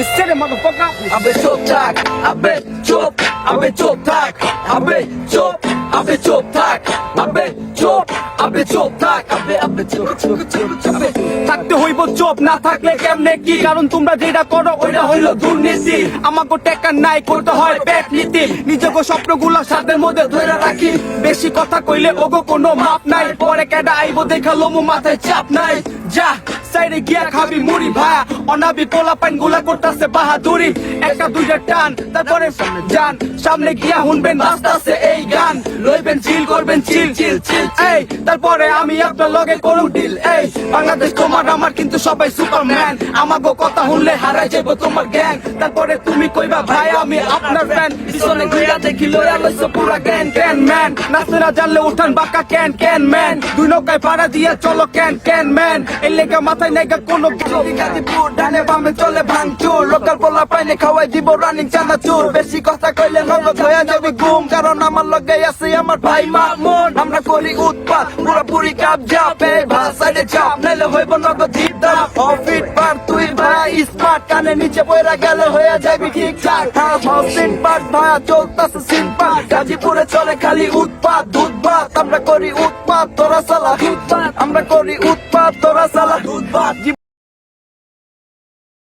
Listen it, motherfucker. Abe chop tak, abe chop tak, abe chop tak, abe chop tak, abe chop. থাকতে হইব চোপ, না থাকলে কেমনে কি? কারণ তোমরা যেটা করো ওইটা হইল দুর্নীতি। আমাকে টেকা নাই, করতে হয় ব্যাক নীতি। নিজেকে স্বপ্নগুলো সাথের মধ্যে ধরে রাখি। বেশি কথা কইলে ওগো কোনো মাপ নাই। পরে কেডা আইব দেখা লোমো মাথায় চাপ নাই। যা সাইডে গিয়া খাবি মুড়ি ভায়া, অনাবি পোলা পাইন গুলা করতেছে বাহাদুরি। একটা দুইটা টান তারপরে যান, সামনে গিয়া শুনবেন বাজতাছে এই গান। লইবেন চিল, করবেন চিল চিল চিল এই, তারপরে আমি আপনার লগে করুম ডিল। এই বাংলাদেশ তোমার আমার কিন্তু সবাই সুপারম্যান। আমাগো কথা শুনলে হারাই যাবো তোমার গ্যাং। তারপরে তুমি কইবা ভাই আমি আপনার ফ্যান। পিছনে ঘুরা দেখি লয়া লইছো পুরা গ্যান ক্যান ম্যান। নাচতে না জানলে উঠান বাঁকা ক্যান ক্যান ম্যান। দুই নৌকায় পাড়া দিয়া চলো ক্যান ক্যান ম্যান। এই লেগা মাথায় নেগা কোনো গাজীপুর ডানে বামে চলে ভাঙচুর। লোকাল পোলা পাইনে খাওয়াই দিব রানিং চানাচুর। বেশি কথা কইলে নগদ হয়ে যাবে ঘুম, কারণ আমার লগে আছে আমার ভাই মামুন। আমরা করি উৎপাত পুরোপুরি কাপ জাপ। এই ভাষায় চাপ নাইলে হইব নগদ জিপ দাপ। অফিট পার তুই ভাই স্মার্ট, কানে নিচে পয়রা গেলে হয়ে যাবি ঠিকঠাক। হ্যাঁ সিন পাট ভায়া চলতাছে সিন পাট। গাজীপুরে চলে খালি উৎপাত দুধপাত। আমরা করি উৎপাত তোরা সালা দুধপাত, আমরা করি উৎপাত তোরা সালা দুধপাত।